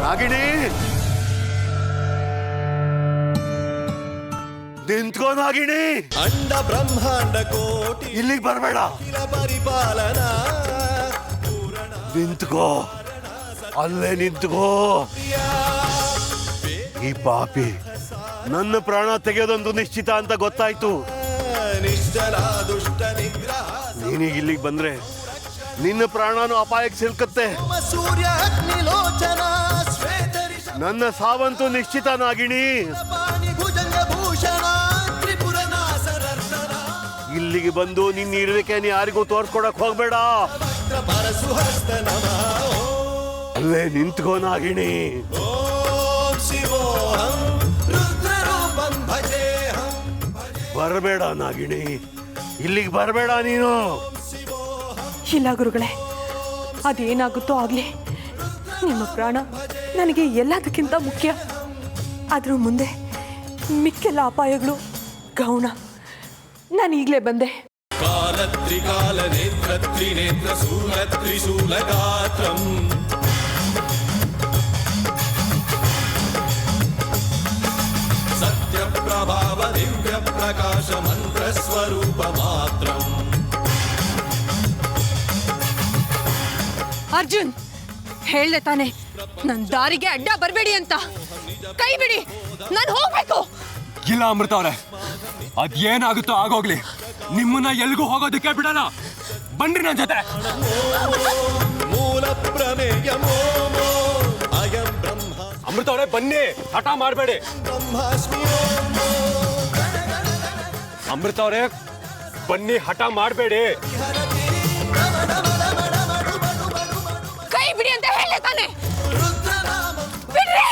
ನಾಗಿಣಿ, ನಿಂತ್ಕೋ ನಾಗಿಣಿ. ಅಂಡ ಬ್ರಹ್ಮಾಂಡ ಕೋಟಿ ಇಲ್ಲಿಗೆ ಬರಬೇಡ, ಪರಿಪಾಲನಾ ನಿಂತ್ಕೋ, ಅಲ್ಲೇ ನಿಂತ್ಕೋ. ಈ ಪಾಪಿ ನನ್ನ ಪ್ರಾಣ ತೆಗೆಯೋದೊಂದು ನಿಶ್ಚಿತ ಅಂತ ಗೊತ್ತಾಯ್ತು. ನಿಶ್ಚಲ ದುಷ್ಟ ನಿಗ್ರಹ ನೀನೀಗ ಇಲ್ಲಿಗೆ ಬಂದ್ರೆ ನಿನ್ನ ಪ್ರಾಣನು ಅಪಾಯಕ್ಕೆ ಸಿಲ್ಕತ್ತೆ. ಸೂರ್ಯ ಅಗ್ನಿಲೋಚನ ನನ್ನ ಸಾವಂತೂ ನಿಶ್ಚಿತ ನಾಗಿಣಿ. ಭುಜಂಗ ಭೂಷಣ ತ್ರಿಪುರ ನಾಸರರ್ಧನ ಇಲ್ಲಿಗೆ ಬಂದು ನಿನ್ನ ಇರುವಿಕೆ ಯಾರಿಗೂ ತೋರ್ಸ್ಕೊಡಕ್ ಹೋಗ್ಬೇಡ. ಪರಸುಹಸ್ತ ನಮಃ ಅಲ್ಲೇ ನಿಂತ್ಕೋ ನಾಗಿಣಿ. ಓಂ ಶಿವೋಹಂ ರುದ್ರರೂಪಂ ಭಜೇಹಂ. ಬರಬೇಡ ನಾಗಿಣಿ, ಇಲ್ಲಿಗೆ ಬರಬೇಡ ನೀನು. ಇಲ್ಲ ಗುರುಗಳೇ, ಅದೇನಾಗುತ್ತೋ ಆಗ್ಲಿ, ನಿಮ್ಮ ಪ್ರಾಣ ನನಗೆ ಎಲ್ಲದಕ್ಕಿಂತ ಮುಖ್ಯ. ಅದ್ರ ಮುಂದೆ ಮಿಕ್ಕೆಲ್ಲ ಅಪಾಯಗಳು ಗೌಣ. ನಾನು ಈಗಲೇ ಬಂದೆ. ಕಾಲ ತ್ರಿಕಾಲ ನೇತ್ರ ತ್ರಿನೇತ್ರ ಶೂಲ ತ್ರಿಶೂಲ ಗಾತ್ರಂ ಸತ್ಯ ಪ್ರಭಾವ ದಿವ್ಯ ಪ್ರಕಾಶ ಮಂತ್ರ ಸ್ವರೂಪ ಮಾತ್ರಂ. ಅರ್ಜುನ್, ಹೇಳ್ದೆ ತಾನೆ ನನ್ನ ದಾರಿಗೆ ಅಡ್ಡ ಬರಬೇಡಿ ಅಂತ. ಕೈ ಬಿಡಿ, ನಾನು ಹೋಗ್ಬೇಕು. ಇಲ್ಲ ಅಮೃತ ಅವ್ರೆ, ಅದೇನಾಗುತ್ತೋ ಆಗೋಗ್ಲಿ, ನಿಮ್ಮನ್ನ ಎಲ್ಗೂ ಹೋಗೋದಕ್ಕೆ ಬಿಡಲ್ಲ. ಬನ್ರಿ ನನ್ನ ಜೊತೆ. ಮೂಲ ಪ್ರಮೇಯ ಮೋಮೋ ಅಯಂ ಬ್ರಹ್ಮ. ಅಮೃತ ಅವ್ರೆ ಬನ್ನಿ, ಹಠ ಮಾಡಬೇಡಿ. ಬ್ರಹ್ಮಾಸ್ಮಿ ಅಮೃತ ಅವ್ರೆ ಬನ್ನಿ, ಹಠ ಮಾಡಬೇಡಿ. ಕೈ ಬಿಡಿ ಅಂತ ಹೇಳ್ದೆ ತಾನೆ, ಬಿಡ್ರಿ.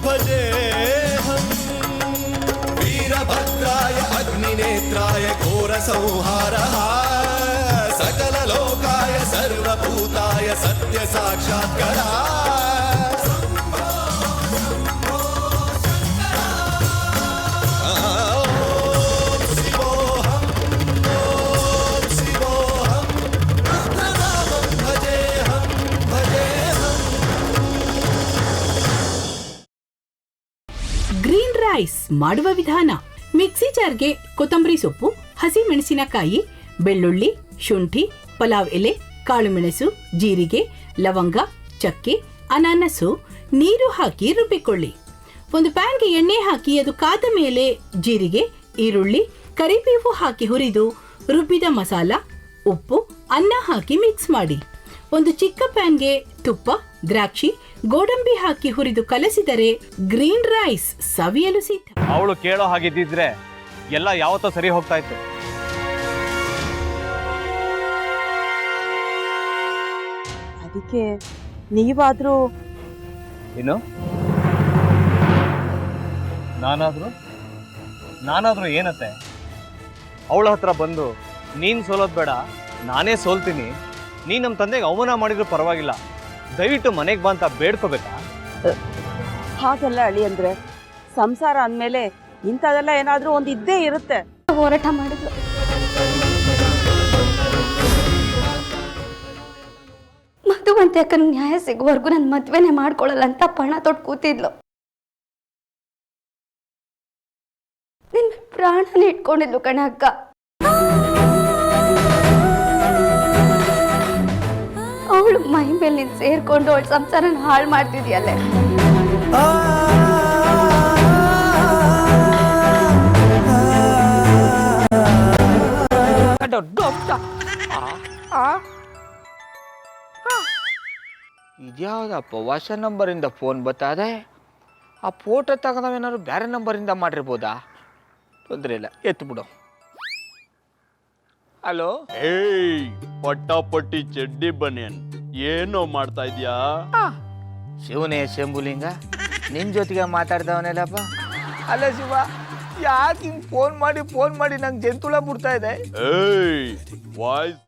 ಭಜೇಹಂ ವೀರಭದ್ರಾಯ ಅಗ್ನಿನೇತ್ರಾಯ ಘೋರ ಸಂಹಾರಃ ಸಕಲ ಲೋಕಾಯ ಸರ್ವಭೂತಾಯ ಸತ್ಯ ಸಾಕ್ಷಾತ್ಕಾರ. ಗ್ರೀನ್ ರೈಸ್ ಮಾಡುವ ವಿಧಾನ: ಮಿಕ್ಸಿ ಜಾರ್ಗೆ ಕೊತ್ತಂಬರಿ ಸೊಪ್ಪು, ಹಸಿ ಮೆಣಸಿನಕಾಯಿ, ಬೆಳ್ಳುಳ್ಳಿ, ಶುಂಠಿ, ಪಲಾವ್ ಎಲೆ, ಕಾಳುಮೆಣಸು, ಜೀರಿಗೆ, ಲವಂಗ, ಚಕ್ಕೆ, ಅನಾನಸು, ನೀರು ಹಾಕಿ ರುಬ್ಬಿಕೊಳ್ಳಿ. ಒಂದು ಪ್ಯಾನ್ಗೆ ಎಣ್ಣೆ ಹಾಕಿ ಅದು ಕಾದ ಮೇಲೆ ಜೀರಿಗೆ, ಈರುಳ್ಳಿ, ಕರಿಬೇವು ಹಾಕಿ ಹುರಿದು ರುಬ್ಬಿದ ಮಸಾಲ, ಉಪ್ಪು, ಅನ್ನ ಹಾಕಿ ಮಿಕ್ಸ್ ಮಾಡಿ. ಒಂದು ಚಿಕ್ಕ ಪ್ಯಾನ್ಗೆ ತುಪ್ಪ, ದ್ರಾಕ್ಷಿ, ಗೋಡಂಬಿ ಹಾಕಿ ಹುರಿದು ಕಲಸಿದರೆ ಗ್ರೀನ್ ರೈಸ್ ಸವಿಯಲು ಸಿದ್ಧ. ಅವಳು ಕೇಳೋ ಹಾಗಿದ್ದಿದ್ರೆ ಎಲ್ಲ ಯಾವತ್ತೋ ಸರಿ ಹೋಗ್ತಾ ಇತ್ತು. ಅದಕ್ಕೆ ನೀವಾದ್ರೂ ಏನು? ನಾನಾದ್ರೂ ಏನತ್ತೆ? ಅವಳ ಹತ್ರ ಬಂದು ನೀನು ಸೋಲೋದು ಬೇಡ, ನಾನೇ ಸೋಲ್ತೀನಿ, ನೀನು ನಮ್ಮ ತಂದೆಗೆ ಅವಮಾನ ಮಾಡಿದ್ರು ಪರವಾಗಿಲ್ಲ, ದಯವಿಟ್ಟು ಮನೆಗೆ ಬಾ ಅಂತ ಬೇಡ್ಕೋಬೇಕಾ? ಹಾಗೆಲ್ಲ ಅಳಿ ಅಂದ್ರೆ ಸಂಸಾರ ಅಂದಮೇಲೆ ಇಂಥದೆಲ್ಲ ಏನಾದರೂ ಒಂದು ಇದ್ದೇ ಇರುತ್ತೆ. ಹೋರಾಟ ಮಾಡಿದ್ಲು. ಮಧುವಂತೆ ಅಕ್ಕನ ನ್ಯಾಯ ಸಿಗುವವರೆಗೂ ನನ್ನ ಮದ್ವೆನೆ ಮಾಡ್ಕೊಳ್ಳಲ್ಲ ಅಂತ ಪಣ ತೊಟ್ಟು ಕೂತಿದ್ಲು. ನಿನ್ನ ಪ್ರಾಣನೇ ಇಟ್ಕೊಂಡಿದ್ಲು ಕಣೆ ಅಕ್ಕ. ಅವಳು ಮೈ ಮೇಲೆ ನೀನು ಸೇರ್ಕೊಂಡು ಅವಳ ಸಂಸಾರನ ಹಾಳು ಮಾಡ್ತಿದ್ಯಲ್ಲೇ. ಇದ್ಯಾವುದಪ್ಪ ಹೊಸ ನಂಬರಿಂದ ಫೋನ್ ಬರ್ತದೆ? ಆ ಫೋಟೋ ತಗೊಂಡವೇನಾದ್ರು ಬೇರೆ ನಂಬರಿಂದ ಮಾಡಿರ್ಬೋದಾ? ತೊಂದರೆ ಇಲ್ಲ, ಎತ್ತು ಬಿಡು. ಹಲೋ, ಏಯ್ ಪಟ್ಟಾಪಟ್ಟಿ ಚಡ್ಡಿ ಬನಿಯನ್, ಏನೋ ಮಾಡ್ತಾ ಇದ್ಯಾ? ಶಿವನೇ ಶಂಭುಲಿಂಗ ನಿನ್ನ ಜೊತೆಗೆ ಮಾತಾಡ್ದವನೆಲ್ಲಪ್ಪ. ಅಲ್ಲ ಶಿವ, ಯಾಕೆ ಹಿಂಗೆ ಫೋನ್ ಮಾಡಿ ನಂಗೆ ಜಂತುಳ ಬಿಡ್ತಾ ಇದೆ? ಏಯ್ ವಾಯ್ಸ್